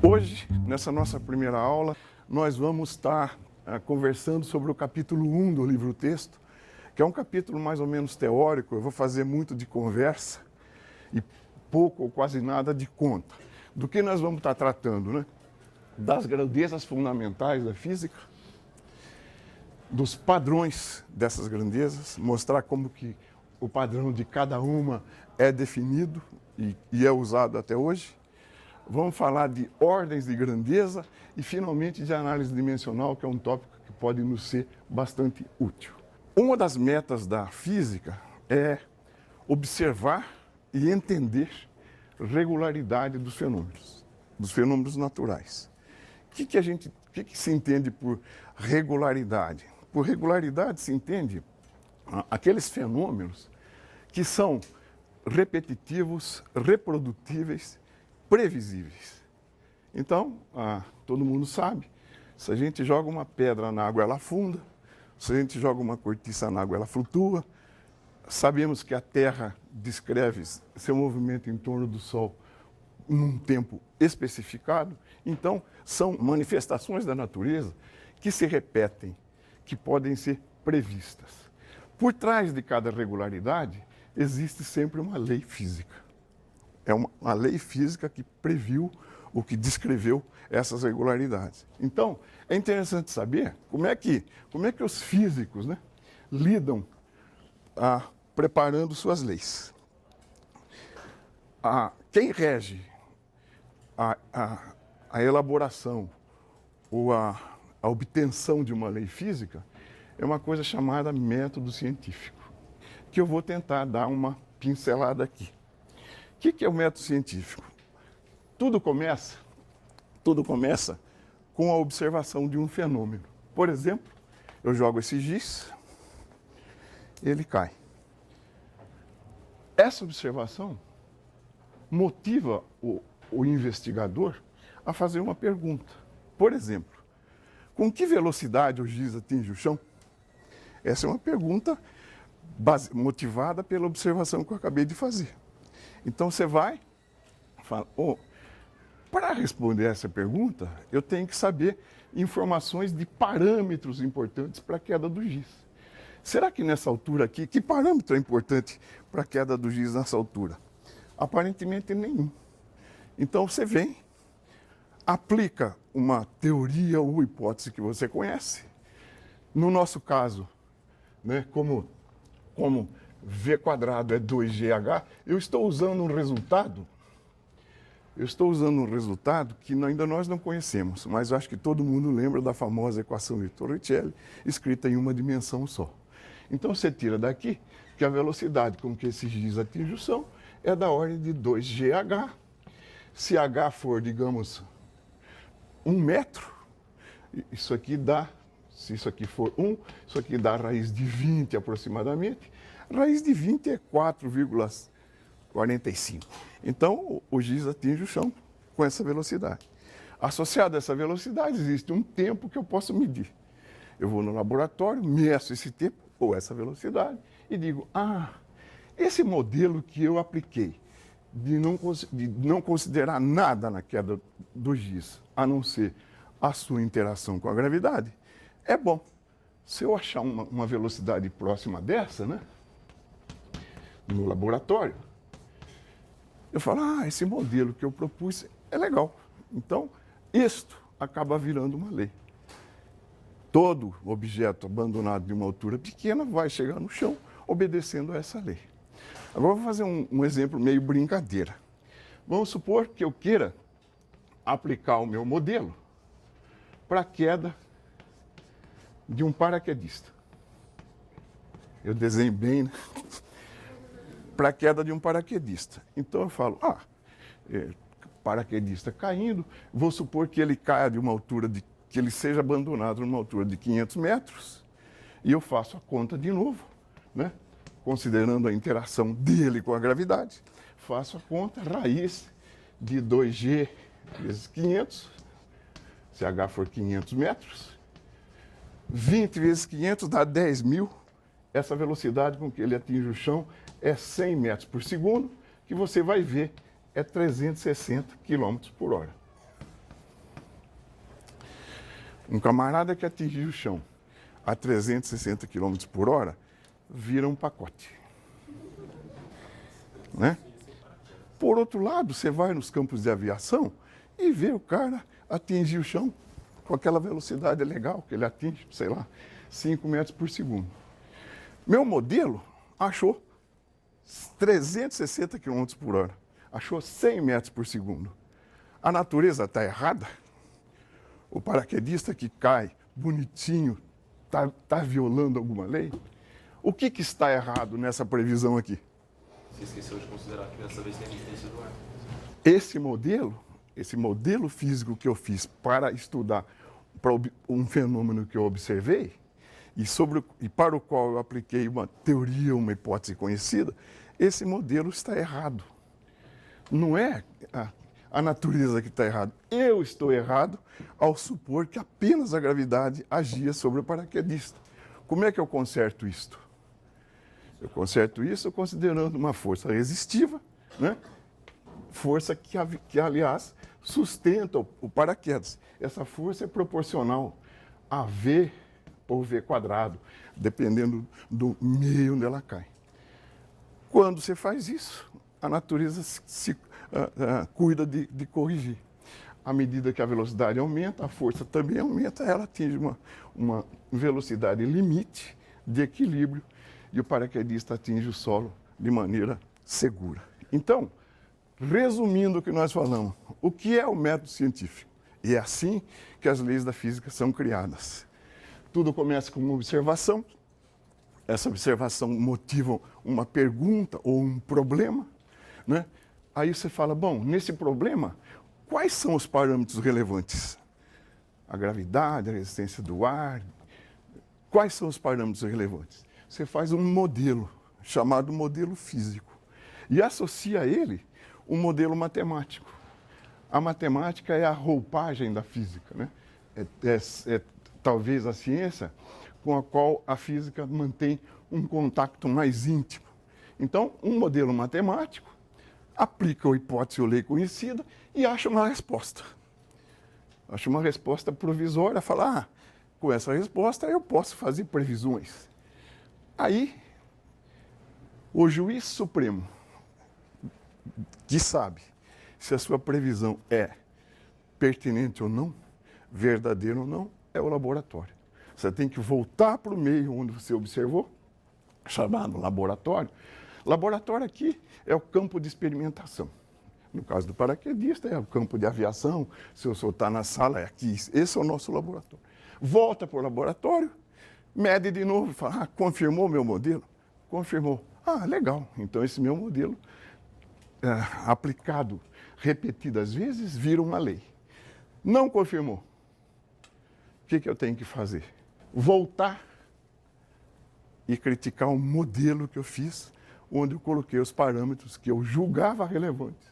Hoje, nessa nossa primeira aula, nós vamos estar conversando sobre o capítulo 1 do livro-texto, que é um capítulo mais ou menos teórico. Eu vou fazer muito de conversa e pouco ou quase nada de conta. Do que nós vamos estar tratando, né? Das grandezas fundamentais da física, dos padrões dessas grandezas, mostrar como que o padrão de cada uma é definido e é usado até hoje. Vamos falar de ordens de grandeza e, finalmente, de análise dimensional, que é um tópico que pode nos ser bastante útil. Uma das metas da física é observar e entender regularidade dos fenômenos naturais. O que se entende por regularidade? Por regularidade se entende aqueles fenômenos que são repetitivos, reprodutíveis, previsíveis. Então, todo mundo sabe, se a gente joga uma pedra na água, ela afunda. Se a gente joga uma cortiça na água, ela flutua. Sabemos que a Terra descreve seu movimento em torno do Sol num tempo especificado. Então, são manifestações da natureza que se repetem, que podem ser previstas. Por trás de cada regularidade, existe sempre uma lei física. É uma lei física que previu ou que descreveu essas regularidades. Então, é interessante saber como é que os físicos, né, lidam preparando suas leis. Quem rege a elaboração ou a obtenção de uma lei física é uma coisa chamada método científico, que eu vou tentar dar uma pincelada aqui. O que é o método científico? Tudo começa com a observação de um fenômeno. Por exemplo, eu jogo esse giz, ele cai. Essa observação motiva o investigador a fazer uma pergunta. Por exemplo, com que velocidade o giz atinge o chão? Essa é uma pergunta motivada pela observação que eu acabei de fazer. Então você vai e fala, para responder essa pergunta, eu tenho que saber informações de parâmetros importantes para a queda do giz. Será que nessa altura aqui, que parâmetro é importante para a queda do giz nessa altura? Aparentemente nenhum. Então você vem, aplica uma teoria ou hipótese que você conhece. No nosso caso, né, como V² é 2GH, eu estou usando um resultado que ainda nós não conhecemos, mas eu acho que todo mundo lembra da famosa equação de Torricelli, escrita em uma dimensão só. Então você tira daqui que a velocidade com que esse giz atinge o chão é da ordem de 2GH. Se H for, digamos, 1 metro, isso aqui dá, se isso aqui for 1, isso aqui dá a raiz de 20 aproximadamente. A raiz de 20 é 4,45. Então, o giz atinge o chão com essa velocidade. Associado a essa velocidade, existe um tempo que eu posso medir. Eu vou no laboratório, meço esse tempo ou essa velocidade e digo, esse modelo que eu apliquei de não considerar nada na queda do giz, a não ser a sua interação com a gravidade, é bom. Se eu achar uma velocidade próxima dessa, né, no laboratório, eu falo, esse modelo que eu propus é legal. Então, isto acaba virando uma lei. Todo objeto abandonado de uma altura pequena vai chegar no chão obedecendo a essa lei. Agora eu vou fazer um exemplo meio brincadeira. Vamos supor que eu queira aplicar o meu modelo para a queda de um paraquedista. Eu desenho bem, né? Para a queda de um paraquedista. Então eu falo, paraquedista caindo, vou supor que ele caia de uma altura, que ele seja abandonado numa altura de 500 metros, e eu faço a conta de novo, né? Considerando a interação dele com a gravidade, faço a conta, raiz de 2G vezes 500, se H for 500 metros, 20 vezes 500 dá 10.000, essa velocidade com que ele atinge o chão é 100 metros por segundo, que você vai ver é 360 km por hora. Um camarada que atingiu o chão a 360 km por hora vira um pacote. Né? Por outro lado, você vai nos campos de aviação e vê o cara atingir o chão com aquela velocidade legal que ele atinge, sei lá, 5 metros por segundo. Meu modelo achou 360 km por hora, achou 100 metros por segundo. A natureza está errada? O paraquedista que cai bonitinho está violando alguma lei? O que está errado nessa previsão aqui? Você esqueceu de considerar que dessa vez tem a resistência do ar. Esse modelo físico que eu fiz para estudar um fenômeno que eu observei e para o qual eu apliquei uma teoria, uma hipótese conhecida, esse modelo está errado. Não é a natureza que está errada. Eu estou errado ao supor que apenas a gravidade agia sobre o paraquedista. Como é que eu conserto isto? Eu conserto isso considerando uma força resistiva, né? Força que, aliás, sustenta o paraquedas. Essa força é proporcional a V por V quadrado, dependendo do meio onde ela cai. Quando você faz isso, a natureza cuida de corrigir. À medida que a velocidade aumenta, a força também aumenta, ela atinge uma velocidade limite de equilíbrio e o paraquedista atinge o solo de maneira segura. Então, resumindo o que nós falamos, o que é o método científico? E é assim que as leis da física são criadas. Tudo começa com uma observação, essa observação motiva uma pergunta ou um problema, né? Aí você fala, bom, nesse problema, quais são os parâmetros relevantes? A gravidade, a resistência do ar, quais são os parâmetros relevantes? Você faz um modelo, chamado modelo físico, e associa a ele um modelo matemático. A matemática é a roupagem da física, né? É talvez a ciência com a qual a física mantém um contato mais íntimo. Então, um modelo matemático aplica a hipótese ou lei conhecida e acha uma resposta. Acha uma resposta provisória, fala, com essa resposta eu posso fazer previsões. Aí, o juiz supremo, que sabe se a sua previsão é pertinente ou não, verdadeira ou não, é o laboratório. Você tem que voltar para o meio onde você observou, chamado laboratório. Laboratório aqui é o campo de experimentação. No caso do paraquedista, é o campo de aviação. Se eu soltar na sala, é aqui. Esse é o nosso laboratório. Volta para o laboratório, mede de novo e fala, confirmou meu modelo? Confirmou. Legal. Então, esse meu modelo, aplicado repetidas vezes, vira uma lei. Não confirmou. O que eu tenho que fazer? Voltar e criticar o modelo que eu fiz, onde eu coloquei os parâmetros que eu julgava relevantes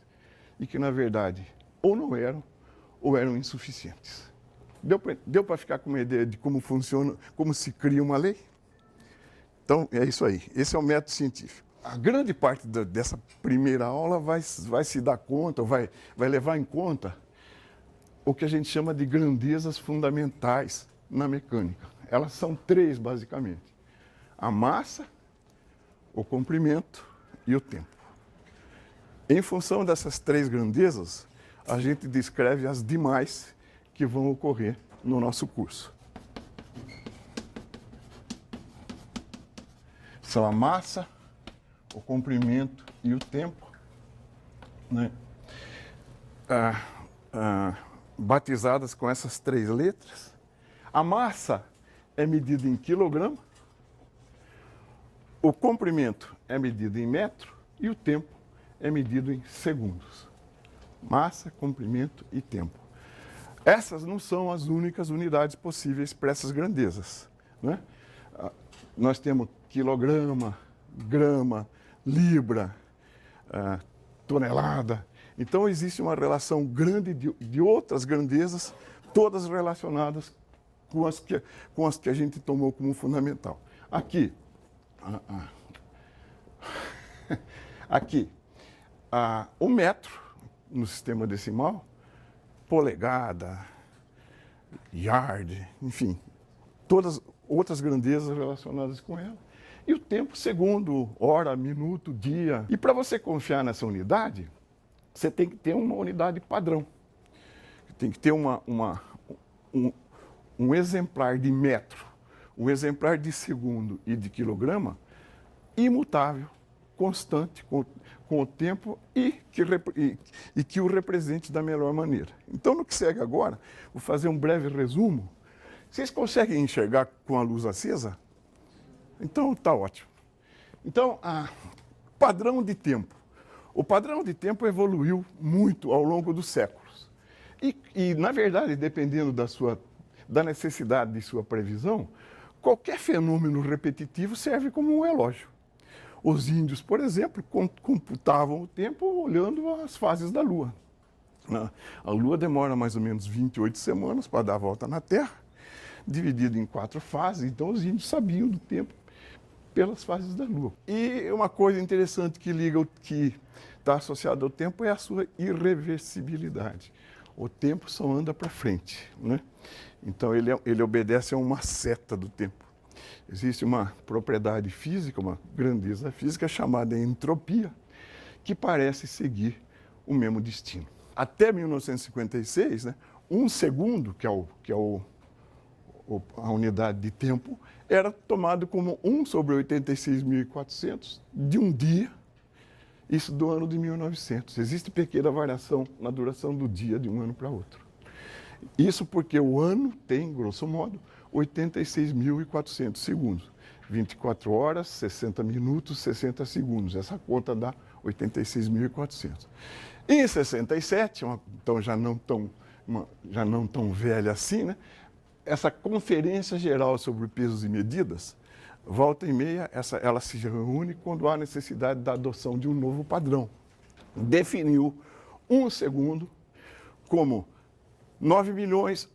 e que, na verdade, ou não eram, ou eram insuficientes. Deu para ficar com uma ideia de como funciona, como se cria uma lei? Então, é isso aí. Esse é o método científico. A grande parte dessa primeira aula vai se dar conta, vai levar em conta o que a gente chama de grandezas fundamentais na mecânica. Elas são 3, basicamente. A massa, o comprimento e o tempo. Em função dessas 3 grandezas, a gente descreve as demais que vão ocorrer no nosso curso. São a massa, o comprimento e o tempo, né? Batizadas com essas 3 letras. A massa é medida em quilograma, o comprimento é medido em metro e o tempo é medido em segundos. Massa, comprimento e tempo. Essas não são as únicas unidades possíveis para essas grandezas, né? Nós temos quilograma, grama, libra, tonelada. Então, existe uma relação grande de outras grandezas, todas relacionadas com as que a gente tomou como fundamental. Aqui, o metro, no sistema decimal, polegada, yard, enfim, todas outras grandezas relacionadas com ela. E o tempo segundo, hora, minuto, dia. E para você confiar nessa unidade, você tem que ter uma unidade padrão. Tem que ter um exemplar de metro, um exemplar de segundo e de quilograma imutável, constante, com o tempo e que o represente da melhor maneira. Então, no que segue agora, vou fazer um breve resumo. Vocês conseguem enxergar com a luz acesa? Então, está ótimo. Então, padrão de tempo. O padrão de tempo evoluiu muito ao longo dos séculos. E na verdade, dependendo da necessidade de sua previsão, qualquer fenômeno repetitivo serve como um relógio. Os índios, por exemplo, computavam o tempo olhando as fases da Lua. A Lua demora mais ou menos 28 semanas para dar a volta na Terra, dividido em 4 fases, então os índios sabiam do tempo pelas fases da Lua. E uma coisa interessante que está associada ao tempo é a sua irreversibilidade. O tempo só anda para frente, né? Então ele obedece a uma seta do tempo. Existe uma propriedade física, uma grandeza física chamada entropia, que parece seguir o mesmo destino. Até 1956, né, um segundo, que é a unidade de tempo, era tomado como 1 sobre 86.400 de um dia, isso do ano de 1900. Existe pequena variação na duração do dia de um ano para outro. Isso porque o ano tem, grosso modo, 86.400 segundos. 24 horas, 60 minutos, 60 segundos. Essa conta dá 86.400. Em 67, então já não tão velha assim, né? Essa Conferência Geral sobre Pesos e Medidas, volta e meia, ela se reúne quando há necessidade da adoção de um novo padrão. Definiu um segundo como 9 bilhões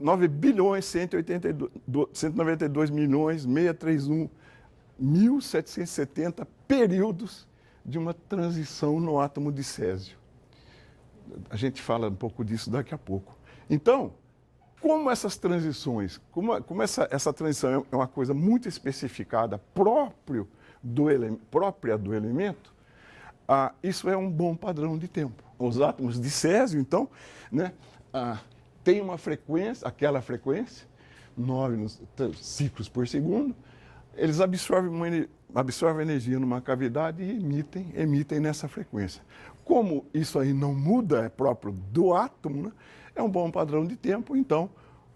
192 milhões 631.770 períodos de uma transição no átomo de césio. A gente fala um pouco disso daqui a pouco. Então, como essas transições, como essa transição é uma coisa muito especificada, própria do elemento, isso é um bom padrão de tempo. Os átomos de césio, então, né, tem uma frequência, aquela frequência, 9 ciclos por segundo, eles absorvem energia numa cavidade e emitem nessa frequência. Como isso aí não muda, é próprio do átomo, né, é um bom padrão de tempo, então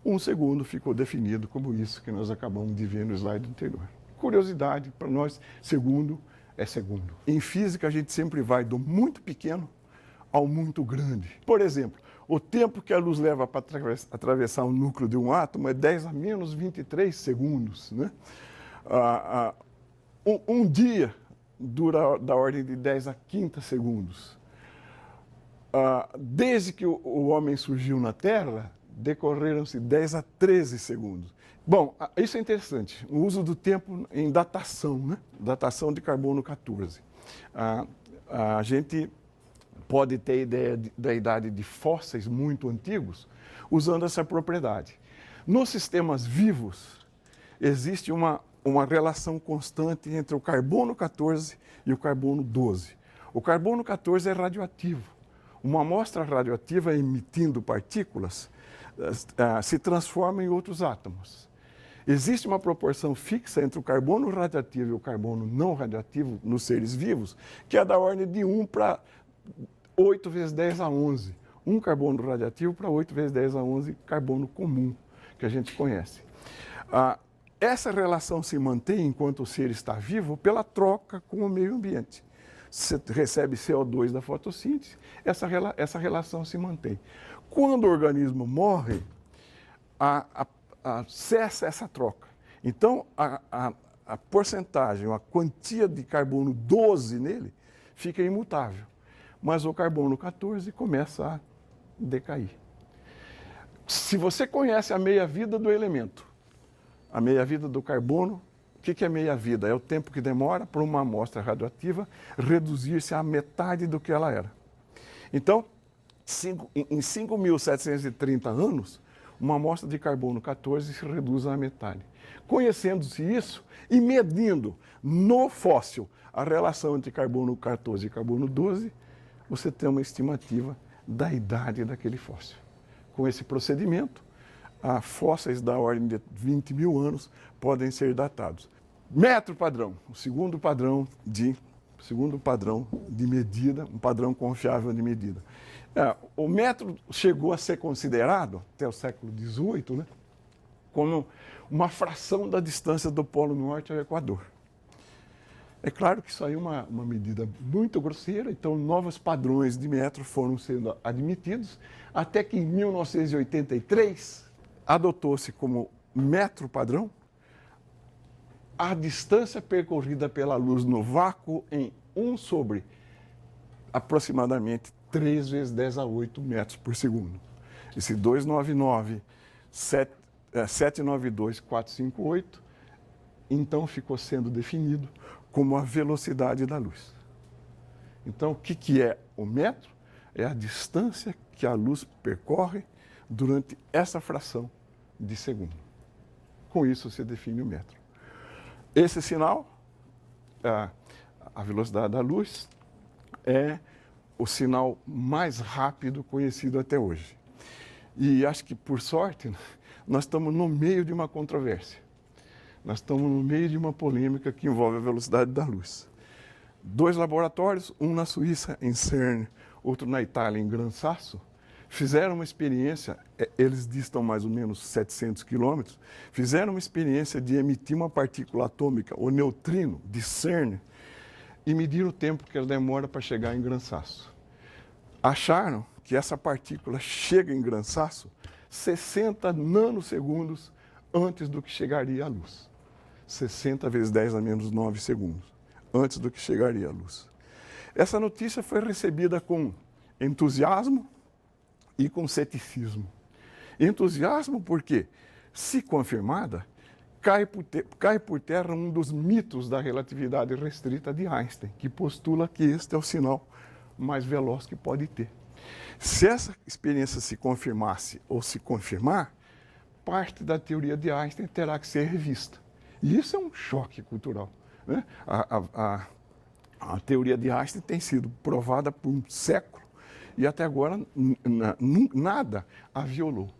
1 segundo ficou definido como isso que nós acabamos de ver no slide anterior. Curiosidade, para nós, segundo é segundo. Em física, a gente sempre vai do muito pequeno ao muito grande. Por exemplo, o tempo que a luz leva para atravessar o núcleo de um átomo é 10 a menos 23 segundos. Né? Um dia dura da ordem de 10 a 15 segundos. Desde que o homem surgiu na Terra, decorreram-se 10 a 13 segundos. Bom, isso é interessante, o uso do tempo em datação, né? Datação de carbono 14. A gente pode ter ideia da idade de fósseis muito antigos usando essa propriedade. Nos sistemas vivos, existe uma relação constante entre o carbono 14 e o carbono 12. O carbono 14 é radioativo. Uma amostra radioativa emitindo partículas se transforma em outros átomos. Existe uma proporção fixa entre o carbono radioativo e o carbono não radioativo nos seres vivos, que é da ordem de 1 para 8 vezes 10 a 11. Um carbono radioativo para 8 vezes 10 a 11 carbono comum, que a gente conhece. Essa relação se mantém enquanto o ser está vivo pela troca com o meio ambiente. Você recebe CO2 da fotossíntese, essa relação se mantém. Quando o organismo morre, cessa essa troca. Então, a porcentagem, a quantia de carbono 12 nele fica imutável. Mas o carbono 14 começa a decair. Se você conhece a meia-vida do elemento, a meia-vida do carbono, o que é meia-vida? É o tempo que demora para uma amostra radioativa reduzir-se à metade do que ela era. Então, em 5.730 anos, uma amostra de carbono 14 se reduz à metade. Conhecendo-se isso e medindo no fóssil a relação entre carbono 14 e carbono 12, você tem uma estimativa da idade daquele fóssil. Com esse procedimento, fósseis da ordem de 20 mil anos podem ser datados. Metro padrão, o segundo padrão de medida, um padrão confiável de medida. O metro chegou a ser considerado, até o século XVIII, né, como uma fração da distância do Polo Norte ao Equador. É claro que isso aí é uma medida muito grosseira, então novos padrões de metro foram sendo admitidos, até que em 1983 adotou-se como metro padrão a distância percorrida pela luz no vácuo em 1 sobre aproximadamente 3 vezes 10 a 8 metros por segundo. Esse 299.792.458, então ficou sendo definido como a velocidade da luz. Então, o que é o metro? É a distância que a luz percorre durante essa fração de segundo. Com isso se define o metro. Esse sinal, a velocidade da luz, é o sinal mais rápido conhecido até hoje. E acho que, por sorte, nós estamos no meio de uma controvérsia. Nós estamos no meio de uma polêmica que envolve a velocidade da luz. 2 laboratórios, um na Suíça, em CERN, outro na Itália, em Gran Sasso, fizeram uma experiência, eles distam mais ou menos 700 quilômetros, fizeram uma experiência de emitir uma partícula atômica, o neutrino, de CERN, e mediram o tempo que ela demora para chegar em Gran Sasso. Acharam que essa partícula chega em Gran Sasso 60 nanosegundos antes do que chegaria à luz. 60 vezes 10 a menos 9 segundos, antes do que chegaria à luz. Essa notícia foi recebida com entusiasmo e com ceticismo. Entusiasmo porque, se confirmada, cai por terra um dos mitos da relatividade restrita de Einstein, que postula que este é o sinal mais veloz que pode ter. Se essa experiência se confirmasse ou se confirmar, parte da teoria de Einstein terá que ser revista. E isso é um choque cultural, né? A teoria de Einstein tem sido provada por um século e até agora nada a violou.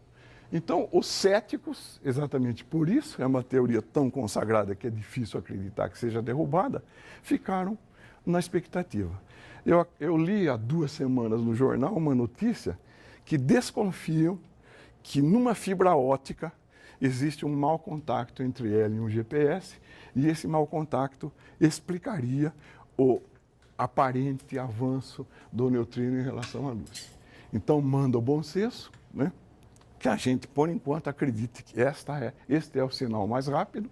Então, os céticos, exatamente por isso, é uma teoria tão consagrada que é difícil acreditar que seja derrubada, ficaram na expectativa. Eu li há 2 semanas no jornal uma notícia que desconfiam que numa fibra óptica existe um mau contato entre ela e um GPS, e esse mau contato explicaria o aparente avanço do neutrino em relação à luz. Então, manda o bom senso, né, que a gente, por enquanto, acredite que este é o sinal mais rápido.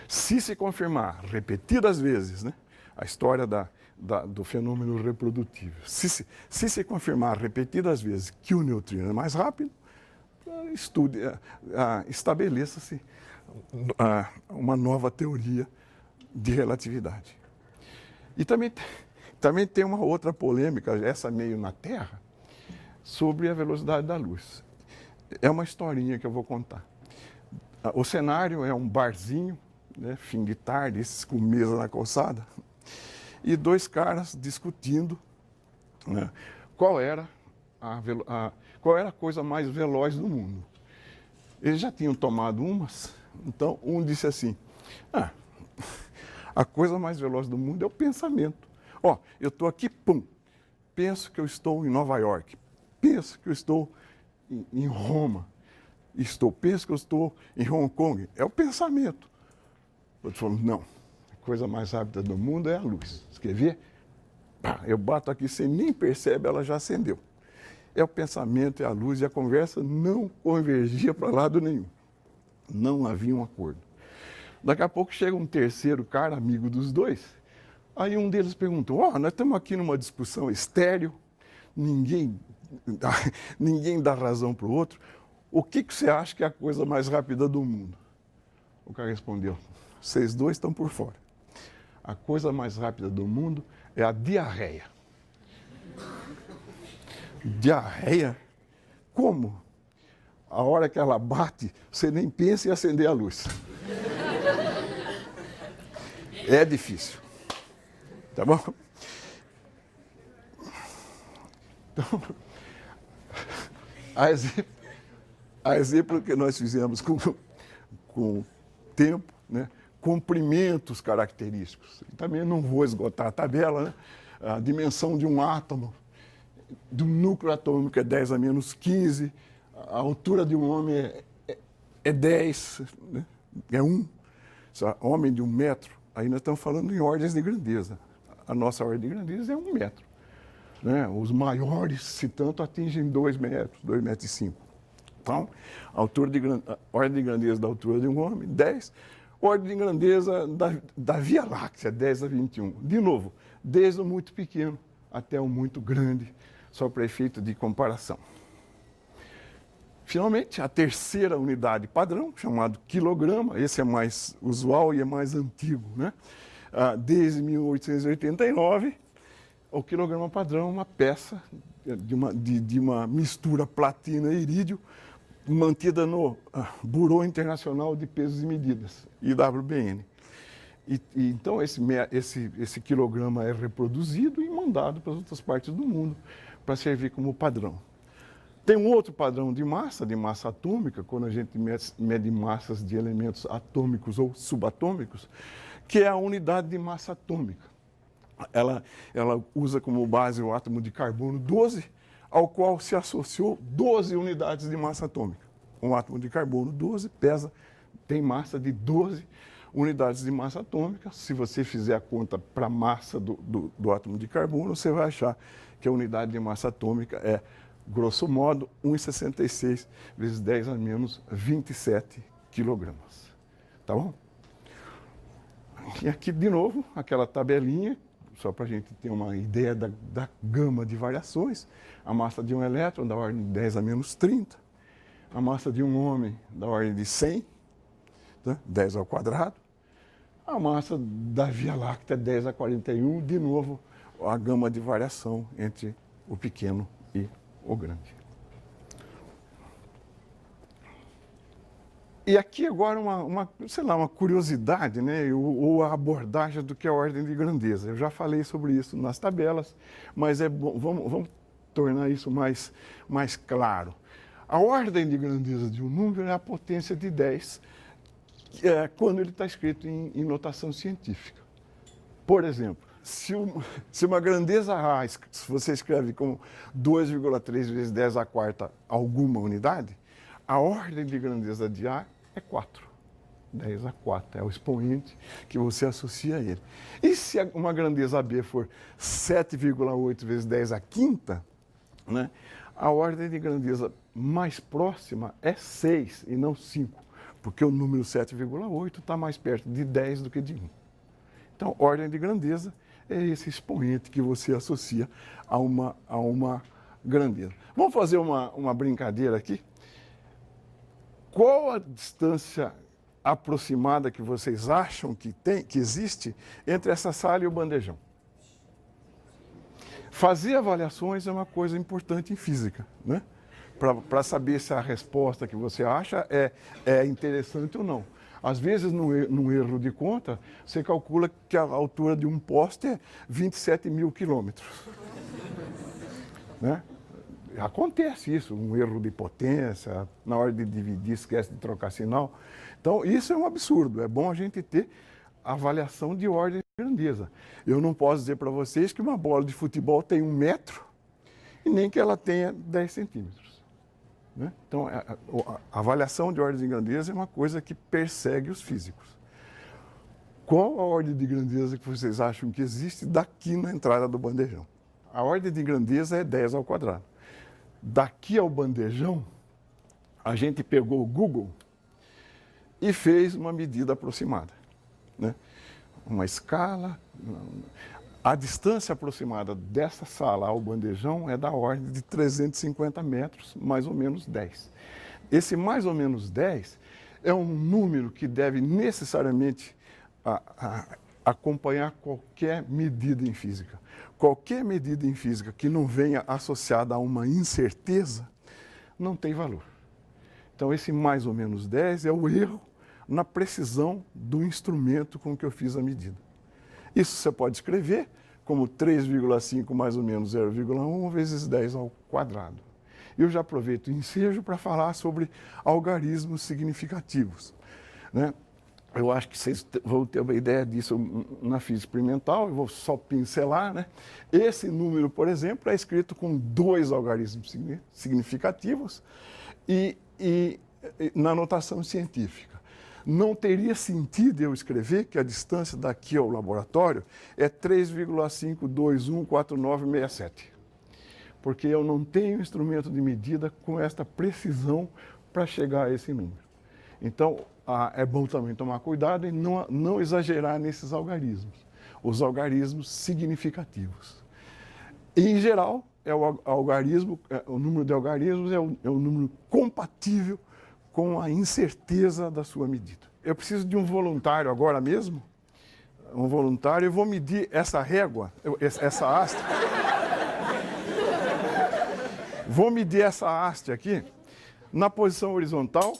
Se confirmar repetidas vezes, né, a história do fenômeno reprodutivo, se confirmar repetidas vezes que o neutrino é mais rápido, estabeleça-se uma nova teoria de relatividade. E também tem uma outra polêmica, essa meio na Terra, sobre a velocidade da luz. É uma historinha que eu vou contar. O cenário é um barzinho, né, fim de tarde, esses com mesa na calçada, e 2 caras discutindo, né, qual era a coisa mais veloz do mundo. Eles já tinham tomado umas, então um disse assim, a coisa mais veloz do mundo é o pensamento. Eu estou aqui, penso que eu estou em Nova York, penso que eu estou em Roma, penso que eu estou em Hong Kong, é o pensamento. O outro falou, não, a coisa mais rápida do mundo é a luz. Você quer ver? Eu bato aqui, você nem percebe, ela já acendeu. É o pensamento, é a luz, e a conversa não convergia para lado nenhum. Não havia um acordo. Daqui a pouco chega um terceiro cara, amigo dos 2, aí um deles perguntou, nós estamos aqui numa discussão estéril, ninguém dá razão para o outro, o que você acha que é a coisa mais rápida do mundo? O cara respondeu, vocês 2 estão por fora. A coisa mais rápida do mundo é a diarreia. Diarreia? Como? a hora que ela bate, você nem pensa em acender a luz. É difícil. Tá bom? Então, a exemplo que nós fizemos com tempo, né? Comprimentos característicos. Também não vou esgotar a tabela, né? A dimensão de um átomo, do núcleo atômico é 10 a menos 15, a altura de um homem é 10, né? É 1. Homem de 1 metro, aí nós estamos falando em ordens de grandeza. A nossa ordem de grandeza é 1 metro. Né? Os maiores, se tanto, atingem 2 metros, 2,5 metros. Então, a ordem de grandeza da altura de um homem, 10. Ordem de grandeza da Via Láctea, 10 a 21. De novo, desde o muito pequeno até o muito grande, só para efeito de comparação. Finalmente, a terceira unidade padrão, chamado quilograma, esse é mais usual e é mais antigo, né? Desde 1889, o quilograma padrão é uma peça de uma mistura platina e irídio, mantida no Bureau Internacional de Pesos e Medidas, IWBN. Então, esse quilograma é reproduzido e mandado para as outras partes do mundo para servir como padrão. Tem um outro padrão de massa atômica, quando a gente mede massas de elementos atômicos ou subatômicos, que é a unidade de massa atômica. Ela usa como base o átomo de carbono 12, ao qual se associou 12 unidades de massa atômica. Um átomo de carbono 12 tem massa de 12 unidades de massa atômica. Se você fizer a conta para a massa do átomo de carbono, você vai achar que a unidade de massa atômica é, grosso modo, 1,66 vezes 10 a menos 27 quilogramas. Tá bom? E aqui, de novo, aquela tabelinha, só para a gente ter uma ideia da gama de variações. A massa de um elétron da ordem de 10 a menos 30. A massa de um homem da ordem de 100, tá? 10 ao quadrado. A massa da Via Láctea, 10 a 41. De novo, a gama de variação entre o pequeno e o grande. E aqui agora uma curiosidade, né? Ou a abordagem do que é a ordem de grandeza. Eu já falei sobre isso nas tabelas, mas é bom, vamos tornar isso mais claro. A ordem de grandeza de um número é a potência de 10, quando ele está escrito em notação científica. Por exemplo, se uma grandeza A, se você escreve como 2,3 vezes 10 a quarta alguma unidade, a ordem de grandeza de A é 4. 10 a 4 é o expoente que você associa a ele. E se uma grandeza B for 7,8 vezes 10 a quinta, né, a ordem de grandeza mais próxima é 6 e não 5, porque o número 7,8 está mais perto de 10 do que de 1. Então, ordem de grandeza é esse expoente que você associa a uma grandeza. Vamos fazer uma brincadeira aqui? Qual a distância aproximada que vocês acham que existe entre essa sala e o bandejão? Fazer avaliações é uma coisa importante em física, né? Para saber se a resposta que você acha é interessante ou não. Às vezes, num erro de conta, você calcula que a altura de um poste é 27 mil quilômetros. Né? Acontece isso, um erro de potência, na hora de dividir, esquece de trocar sinal. Então, isso é um absurdo. É bom a gente ter avaliação de ordem de grandeza. Eu não posso dizer para vocês que uma bola de futebol tem 1 metro e nem que ela tenha 10 centímetros. Né? Então, a avaliação de ordem de grandeza é uma coisa que persegue os físicos. Qual a ordem de grandeza que vocês acham que existe daqui na entrada do bandejão? A ordem de grandeza é 10 ao quadrado. Daqui ao bandejão, a gente pegou o Google e fez uma medida aproximada. Né? Uma escala. A distância aproximada dessa sala ao bandejão é da ordem de 350 metros, mais ou menos 10. Esse mais ou menos 10 é um número que deve necessariamente acompanhar qualquer medida em física. Qualquer medida em física que não venha associada a uma incerteza não tem valor. Então, esse mais ou menos 10 é o erro na precisão do instrumento com que eu fiz a medida. Isso você pode escrever como 3,5 mais ou menos 0,1 vezes 10 ao quadrado. Eu já aproveito o ensejo para falar sobre algarismos significativos, né? Eu acho que vocês vão ter uma ideia disso na física experimental, eu vou só pincelar, né? Esse número, por exemplo, é escrito com 2 algarismos significativos e na notação científica. Não teria sentido eu escrever que a distância daqui ao laboratório é 3,5214967, porque eu não tenho instrumento de medida com esta precisão para chegar a esse número. Então, é bom também tomar cuidado e não exagerar nesses algarismos, os algarismos significativos. E, em geral, o número de algarismos é o número compatível com a incerteza da sua medida. Eu preciso de um voluntário agora mesmo, eu vou medir essa régua, essa haste. Vou medir essa haste aqui na posição horizontal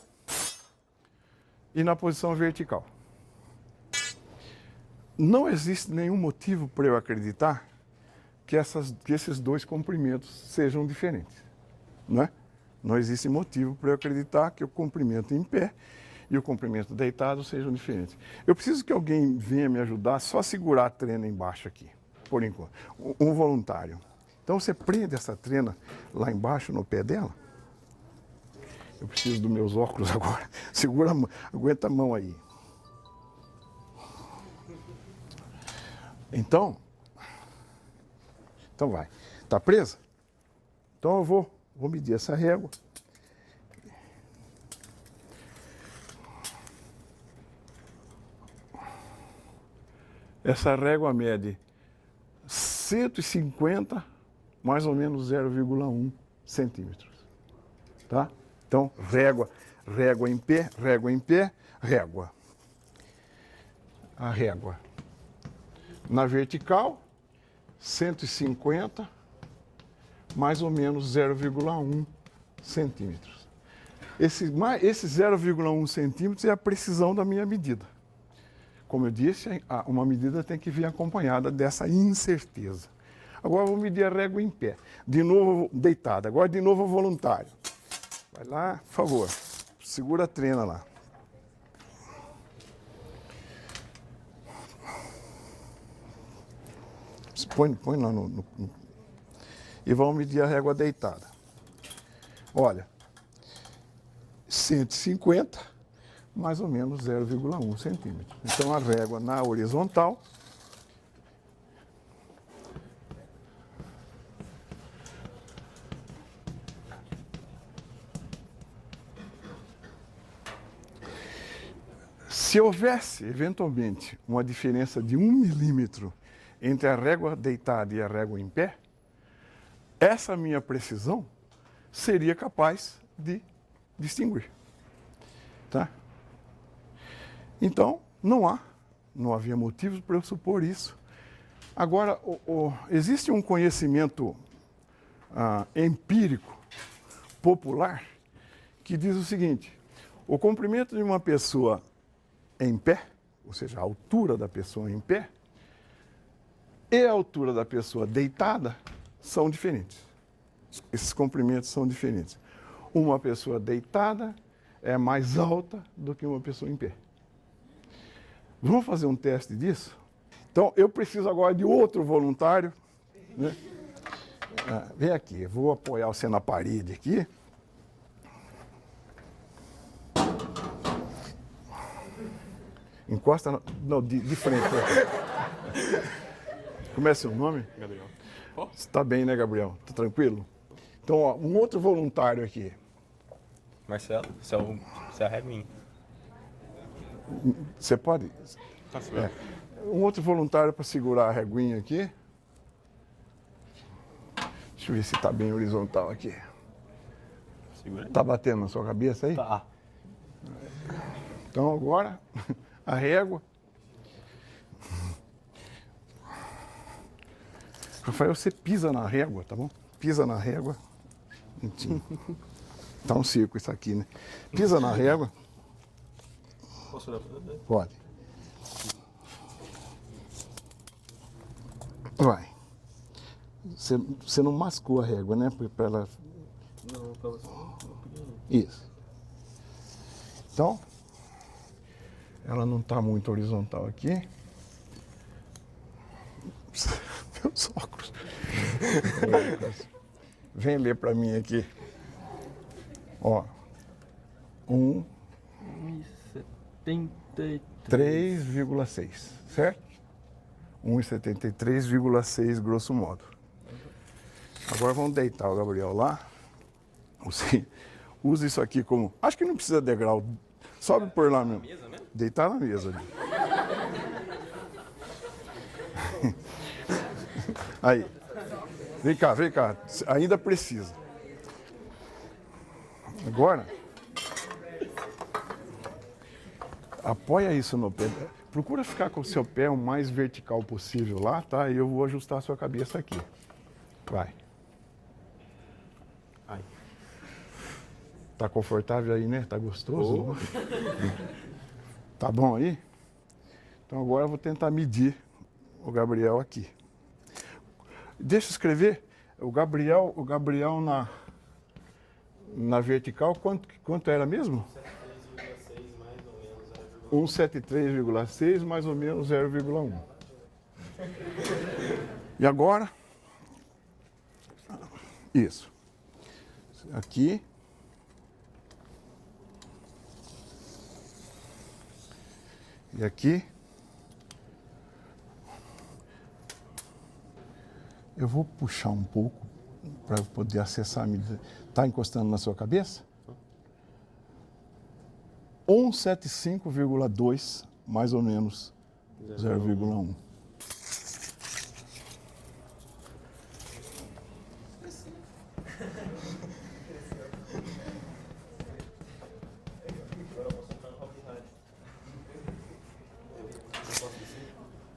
e na posição vertical. Não existe nenhum motivo para eu acreditar que esses 2 comprimentos sejam diferentes, não é? Não existe motivo para eu acreditar que o comprimento em pé e o comprimento deitado sejam diferentes. Eu preciso que alguém venha me ajudar, só segurar a trena embaixo aqui, por enquanto. Um voluntário. Então você prende essa trena lá embaixo no pé dela. Eu preciso dos meus óculos agora. Segura a mão, aguenta a mão aí. Então vai. Tá presa? Então eu vou medir essa régua. Essa régua mede 150, mais ou menos 0,1 centímetros. Tá? Então, régua em pé, régua. A régua. Na vertical, 150, mais ou menos 0,1 centímetros. Esse 0,1 centímetros é a precisão da minha medida. Como eu disse, uma medida tem que vir acompanhada dessa incerteza. Agora eu vou medir a régua em pé. De novo deitada. Agora de novo voluntário. Vai lá, por favor. Segura a trena lá. Põe lá e vamos medir a régua deitada. Olha, 150, mais ou menos 0,1 centímetro. Então a régua na horizontal se houvesse, eventualmente, uma diferença de 1 milímetro entre a régua deitada e a régua em pé, essa minha precisão seria capaz de distinguir. Tá? Então, não havia motivos para eu supor isso. Agora, existe um conhecimento empírico, popular, que diz o seguinte: o comprimento de uma pessoa em pé, ou seja, a altura da pessoa em pé, e a altura da pessoa deitada são diferentes. Esses comprimentos são diferentes. Uma pessoa deitada é mais alta do que uma pessoa em pé. Vamos fazer um teste disso? Então, eu preciso agora de outro voluntário, né? Vem aqui, eu vou apoiar você na parede aqui. Encosta, não, de frente. Como é seu nome? Gabriel. Você está bem, né, Gabriel? Tá tranquilo? Então, ó, um outro voluntário aqui. Marcelo, você é a reguinha. Você pode? Tá segurando. Um outro voluntário para segurar a reguinha aqui. Deixa eu ver se está bem horizontal aqui. Segura aí. Está batendo na sua cabeça aí? Tá. Então, agora, a régua. Rafael, você pisa na régua, tá bom? Pisa na régua. Tá um circo isso aqui, né? Pisa na régua. Posso olhar pra ele? Pode. Vai. Você não mascou a régua, né? Para ela... Não, pra você. Isso. Então, ela não está muito horizontal aqui. Meus óculos. Vem ler para mim aqui. Ó. 3,6, certo? 1,73,6, grosso modo. Agora vamos deitar o Gabriel lá. Você usa isso aqui como... Acho que não precisa degrau. Sobe por lá mesmo. Deitar na mesa ali. Aí. Vem cá, vem cá. Ainda precisa. Agora, apoia isso no pé. Procura ficar com o seu pé o mais vertical possível lá, tá? E eu vou ajustar a sua cabeça aqui. Vai. Ai. Tá confortável aí, né? Tá gostoso? Oh. Tá bom aí? Então agora eu vou tentar medir o Gabriel aqui. Deixa eu escrever. O Gabriel na vertical, quanto era mesmo? 173,6 mais ou menos 0,1. E agora? Isso. Aqui. E aqui. Eu vou puxar um pouco para poder acessar a medida. Está encostando na sua cabeça? 175,2, mais ou menos 0,1.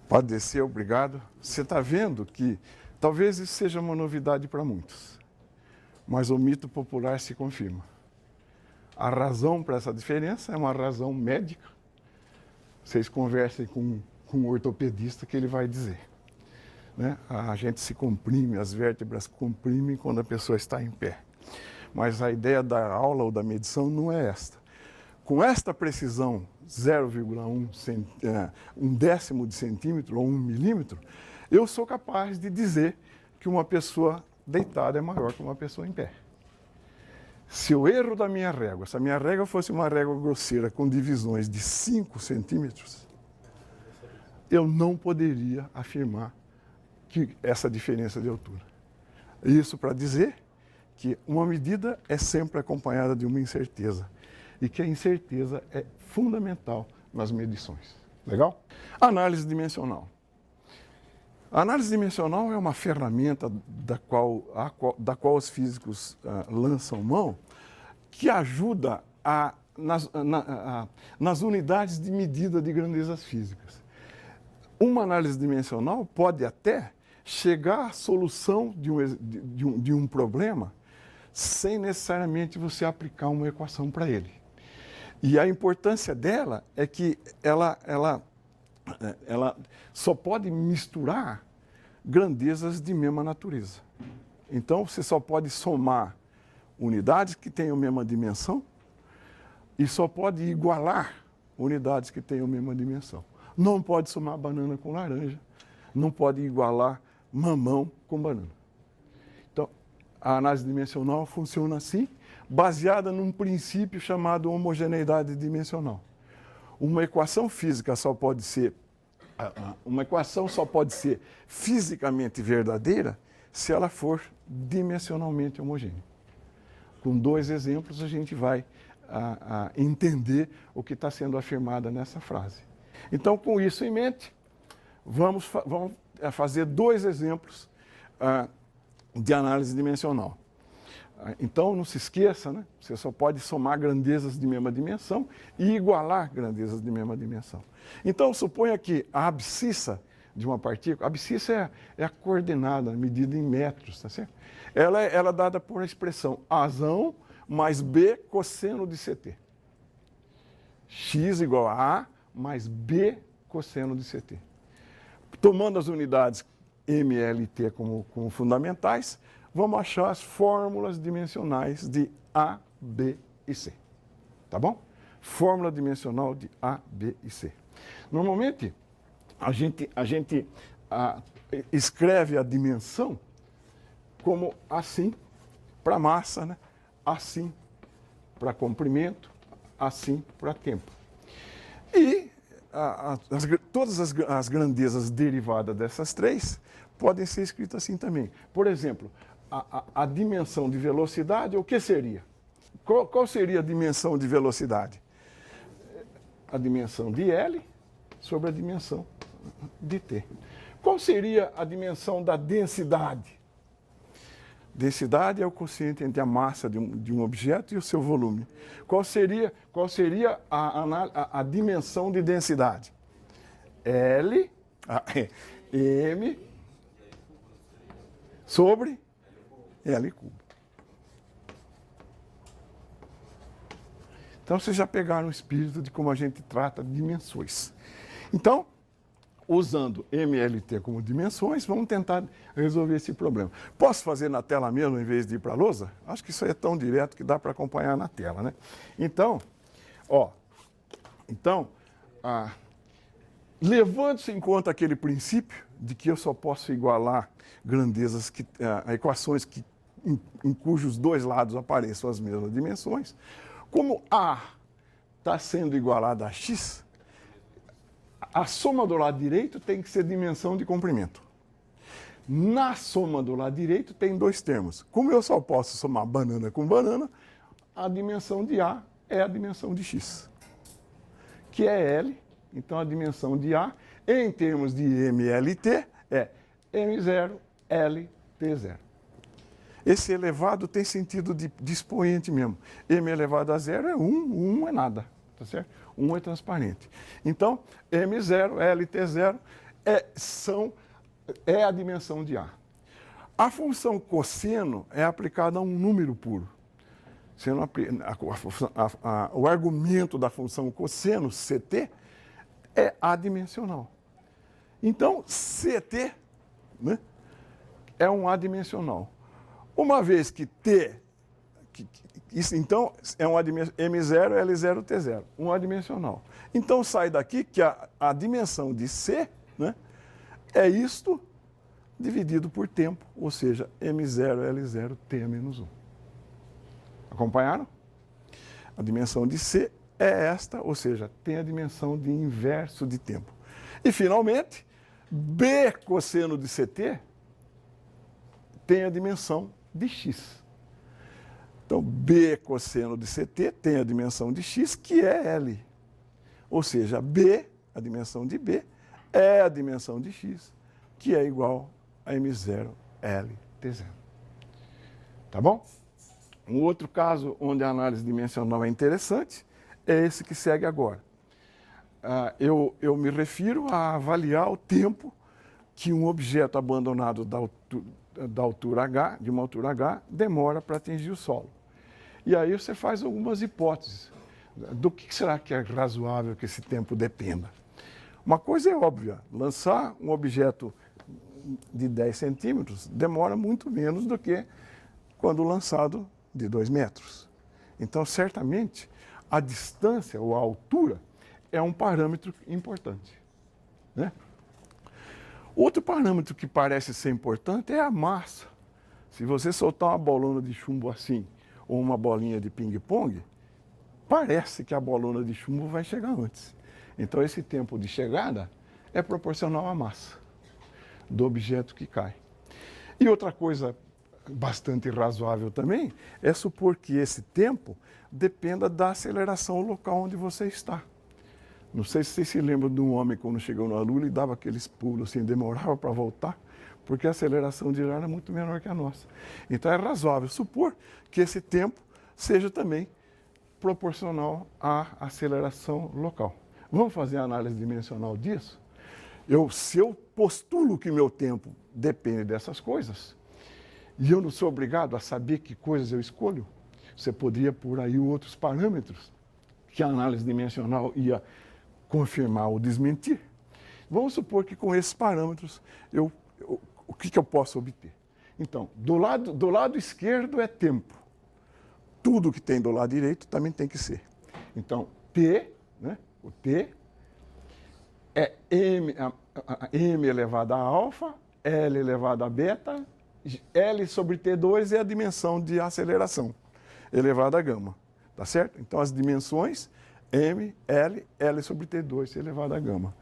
Pode descer, obrigado. Você está vendo que talvez isso seja uma novidade para muitos, mas o mito popular se confirma. A razão para essa diferença é uma razão médica. Vocês conversem com um ortopedista que ele vai dizer. Né? A gente se comprime, as vértebras comprimem quando a pessoa está em pé. Mas a ideia da aula ou da medição não é esta. Com esta precisão, 0,1 um décimo de centímetro ou 1 milímetro, eu sou capaz de dizer que uma pessoa deitada é maior que uma pessoa em pé. Se o erro da minha régua, se a minha régua fosse uma régua grosseira com divisões de 5 centímetros, eu não poderia afirmar que essa diferença de altura. Isso para dizer que uma medida é sempre acompanhada de uma incerteza e que a incerteza é fundamental nas medições. Legal? Análise dimensional. A análise dimensional é uma ferramenta da qual os físicos lançam mão, que ajuda nas unidades de medida de grandezas físicas. Uma análise dimensional pode até chegar à solução de um problema sem necessariamente você aplicar uma equação para ele. E a importância dela é que ela só pode misturar grandezas de mesma natureza. Então, você só pode somar unidades que tenham a mesma dimensão e só pode igualar unidades que tenham a mesma dimensão. Não pode somar banana com laranja, não pode igualar mamão com banana. Então, a análise dimensional funciona assim, baseada num princípio chamado homogeneidade dimensional. Uma equação só pode ser fisicamente verdadeira se ela for dimensionalmente homogênea. Com 2 exemplos, a gente vai entender o que está sendo afirmado nessa frase. Então, com isso em mente, vamos fazer 2 exemplos de análise dimensional. Então, não se esqueça, né? Você só pode somar grandezas de mesma dimensão e igualar grandezas de mesma dimensão. Então, suponha que a abscissa de uma partícula, a abscissa é a coordenada medida em metros, tá certo? Ela é dada por uma expressão azão mais B cosseno de CT. X igual a A mais B cosseno de CT. Tomando as unidades M, L e T como fundamentais, vamos achar as fórmulas dimensionais de A, B e C. Tá bom? Fórmula dimensional de A, B e C. Normalmente, a gente escreve a dimensão como assim para massa, né? Assim para comprimento, assim para tempo. E todas as grandezas derivadas dessas três podem ser escritas assim também. Por exemplo, a dimensão de velocidade, o que seria? Qual seria a dimensão de velocidade? A dimensão de L sobre a dimensão de T. Qual seria a dimensão da densidade? Densidade é o quociente entre a massa de um objeto e o seu volume. Qual seria a dimensão de densidade? M sobre L cubo. Então, vocês já pegaram o espírito de como a gente trata dimensões. Então, usando MLT como dimensões, vamos tentar resolver esse problema. Posso fazer na tela mesmo, em vez de ir para a lousa? Acho que isso aí é tão direto que dá para acompanhar na tela, né? Então, levando-se em conta aquele princípio de que eu só posso igualar grandezas, equações em cujos dois lados apareçam as mesmas dimensões, como A está sendo igualada a X, a soma do lado direito tem que ser dimensão de comprimento. Na soma do lado direito tem dois termos. Como eu só posso somar banana com banana, a dimensão de A é a dimensão de X, que é L. Então, a dimensão de A, em termos de MLT, é M0, L, T0. Esse elevado tem sentido de expoente mesmo. M elevado a zero é 1, 1 é nada, tá certo? 1 é transparente. Então, M0, L, T0 é a dimensão de A. A função cosseno é aplicada a um número puro. O argumento da função cosseno, CT, é adimensional. Então, CT, né, é um adimensional. Uma vez que T, isso então é um M0, L0, T0, um adimensional. Então sai daqui que a dimensão de C, né, é isto dividido por tempo, ou seja, M0, L0, T menos 1. Acompanharam? A dimensão de C é esta, ou seja, tem a dimensão de inverso de tempo. E, finalmente, B cosseno de CT tem a dimensão de X. Então, B cosseno de CT tem a dimensão de X, que é L. Ou seja, B, a dimensão de B, é a dimensão de X, que é igual a M0, L, T0. Tá bom? Um outro caso onde a análise dimensional é interessante é esse que segue agora. Eu me refiro a avaliar o tempo que um objeto abandonado da altura H, de uma altura H, demora para atingir o solo. E aí você faz algumas hipóteses. Do que será que é razoável que esse tempo dependa? Uma coisa é óbvia, lançar um objeto de 10 centímetros demora muito menos do que quando lançado de 2 metros. Então, certamente, a distância ou a altura é um parâmetro importante, né? Outro parâmetro que parece ser importante é a massa. Se você soltar uma bolona de chumbo assim, ou uma bolinha de ping-pong, parece que a bolona de chumbo vai chegar antes. Então, esse tempo de chegada é proporcional à massa do objeto que cai. E outra coisa bastante razoável também é supor que esse tempo dependa da aceleração local onde você está. Não sei se vocês se lembram de um homem quando chegou na Lua e dava aqueles pulos assim, demorava para voltar, porque a aceleração de ar era muito menor que a nossa. Então é razoável supor que esse tempo seja também proporcional à aceleração local. Vamos fazer a análise dimensional disso? Se eu postulo que meu tempo depende dessas coisas, e eu não sou obrigado a saber que coisas eu escolho, Você poderia pôr aí outros parâmetros que a análise dimensional ia confirmar ou desmentir. Vamos supor que com esses parâmetros, o que eu posso obter? Então, do lado esquerdo é tempo. Tudo que tem do lado direito também tem que ser. Então, T, né, o T, é M elevado a alfa, L elevado a beta, L sobre T2 é a dimensão de aceleração elevada a gama. Tá certo? Então, as dimensões M, L, L sobre T2 elevado a gama.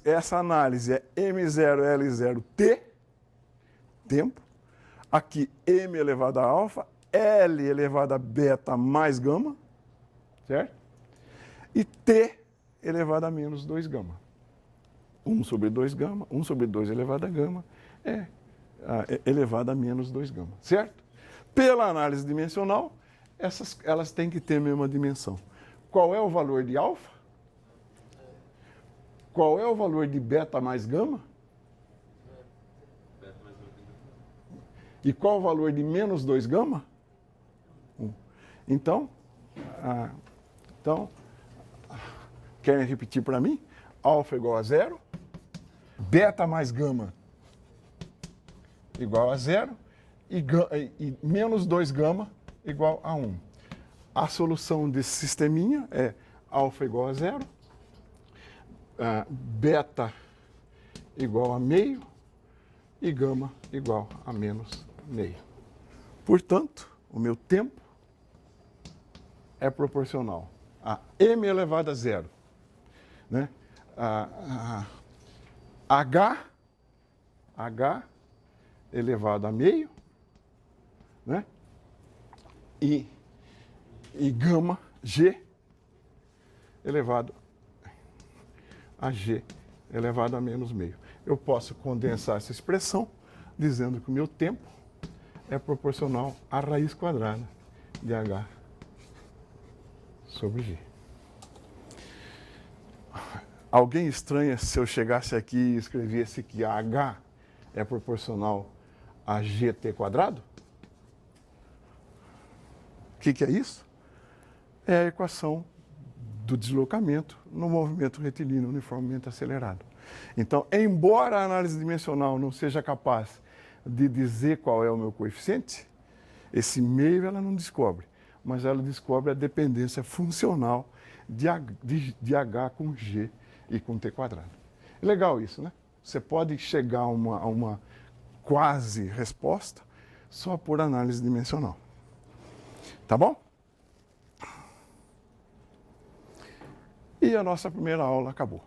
Essa análise é M0, L0, T, tempo. Aqui, M elevado a alfa, L elevado a beta mais gama, certo? E T elevado a menos 2 gama. 1 sobre 2 gama, 1 sobre 2 elevado a gama é elevado a menos 2 gama, certo? Pela análise dimensional, elas têm que ter a mesma dimensão. Qual é o valor de alfa? Qual é o valor de beta mais gama? E qual o valor de menos 2 gama? 1. Então, querem repetir para mim? Alfa igual a 0, beta mais gama igual a 0 e menos 2 gama igual a 1. A solução desse sisteminha é alfa igual a 0, beta igual a meio e gama igual a menos meio. Portanto, o meu tempo é proporcional a m elevado a 0, né? H elevado a meio, né? E gama G elevado a G elevado a menos meio. Eu posso condensar essa expressão dizendo que o meu tempo é proporcional à raiz quadrada de H sobre G. Alguém estranha se eu chegasse aqui e escrevesse que a H é proporcional a GT quadrado? O que é isso? É a equação do deslocamento no movimento retilíneo uniformemente acelerado. Então, embora a análise dimensional não seja capaz de dizer qual é o meu coeficiente, esse meio ela não descobre, mas ela descobre a dependência funcional de H com G e com T quadrado. É legal isso, né? Você pode chegar a uma quase resposta só por análise dimensional. Tá bom? E a nossa primeira aula acabou.